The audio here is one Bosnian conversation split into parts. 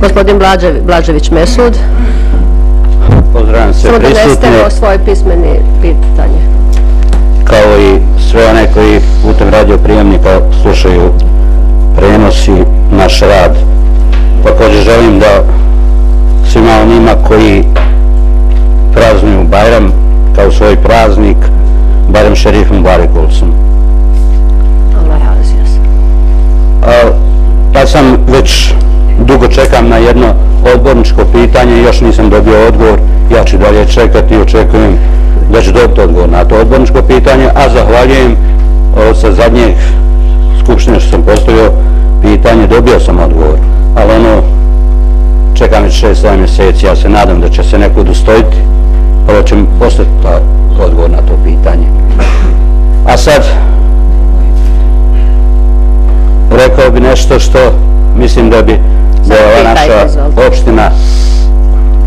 Gospodin Blažević Mesud. Pozdravljam sve prisutne. Samo donesete svoje pismeni pitanje. Kao i sve one koji putem radioprijemnika slušaju prenos i naš rad. Također želim da svima onima koji praznuju Bajram kao svoj praznik, Bajram Šerif Mubarek olsun. Pa sam već dugo čekam na jedno odborničko pitanje i još nisam dobio odgovor. Ja ću dalje čekati i očekujem da ću dobiti odgovor na to odborničko pitanje, a zahvaljujem sa zadnjeg skupštine što sam postavio pitanje, dobio sam odgovor, ali čekam već 6-7 mjeseci, ja se nadam da će se neko udostojiti, pa da će mi poslati odgovor na to pitanje. A sad, rekao bi nešto što mislim da je ova naša opština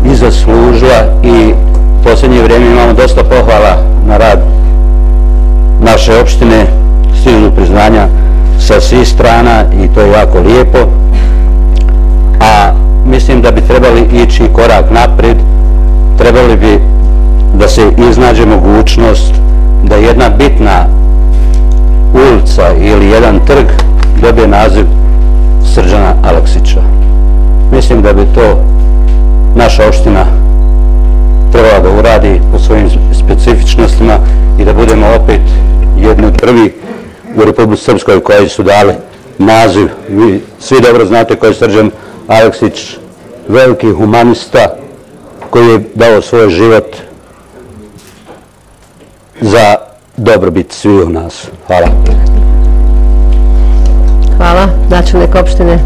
i zaslužila i u posljednje vrijeme imamo dosta pohvala na rad naše opštine, stižu priznanja sa svih strana i to je jako lijepo, a mislim da bi trebali ići korak naprijed, trebali bi da se iznađe mogućnost da jedna bitna ulica ili jedan trg dobije naziv Srđana Aleksića. Mislim da bi to naša opština trebala da uradi po svojim specifičnostima i da budemo opet jedni od prvi u Republici Srpskoj koji su dali naziv. Vi svi dobro znate ko je Srđan Aleksić, veliki humanista koji je dao svoj život za dobrobit svih u nas. Hvala. Hvala. Načelnik opštine.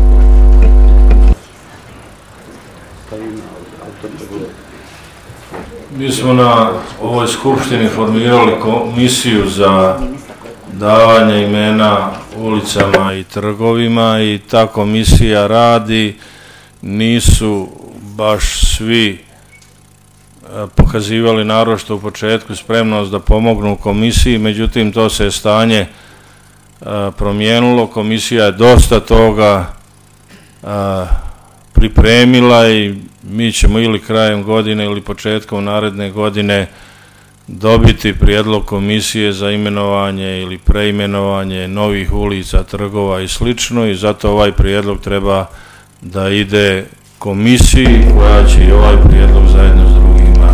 Mi smo na ovoj skupštini formirali komisiju za davanje imena ulicama i trgovima i ta komisija radi. Nisu baš svi pokazivali, naročito u početku, spremnost da pomognu komisiji, međutim to se stanje promijenilo. Komisija je dosta toga pripremila i mi ćemo ili krajem godine ili početkom naredne godine dobiti prijedlog komisije za imenovanje ili preimenovanje novih ulica, trgova i slično, i zato ovaj prijedlog treba da ide komisiji koja će i ovaj prijedlog zajedno s drugima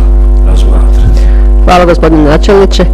razmatrati. Hvala gospodine načelniče.